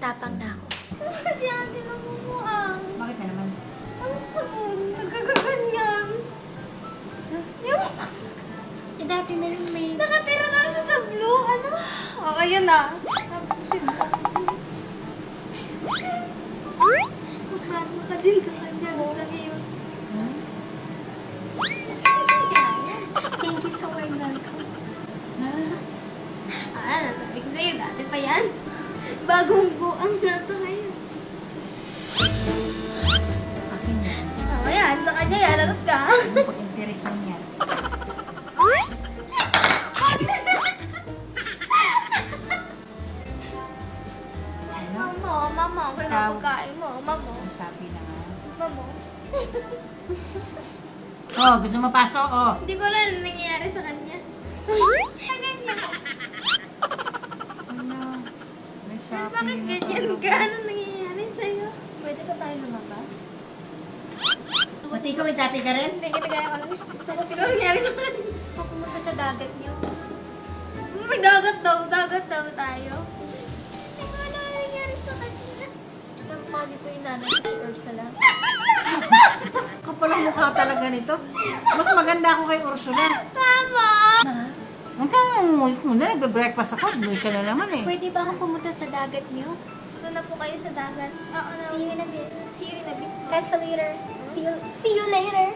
matapang na ako. Kasi ate namumuang. Bakit na naman? Ano ko dun? Nagkakaganyan. Yung Eh, dati na yun may... nakatira na siya sa blue. Ano? Oh, ayun na. Magmano ka din sa kanya. Gusto niya yun. Hmm? Thank you so very much. Sabi ko sa'yo, dati pa yan. Bagong buang na ito ngayon. Akin yan. Oh, yan. Sa kanya yan. Lagot ka. Ano pag-interest lang yan? Ano? Mama. Kaya Ikaw. pagkain mo. Mama. Ang sabi na nga. Mama. Oh, gusto mo pasok? Oh. Hindi ko alam ano nangyayari sa kanya. Ganyan. Ano? May Bakit shopping na ganyan tulog. ka? Ano nangyayari sa'yo? Pwede ba tayo lumabas? Pati ikaw may shopping ka rin? Hindi, ginagaya ko lang. So, ito nangyayari sa kanya. Gusto ko pumunta sa dagat niyo. May dagat daw tayo. Hindi ko alam ano nangyayari sa kanya. Ang mami ko yung nanay ko si Ursula. Kapal ang mukha talaga nito. Mas maganda ako kay Ursula. Mama! Ma, Ang tanong mo na, nagbe-breakfast ako. Buhay ka na naman eh. pwede ba akong pumunta sa dagat niyo? Ito na po kayo sa dagat. Oo na. See you in a bit. See you in a bit. Catch you later. See you later.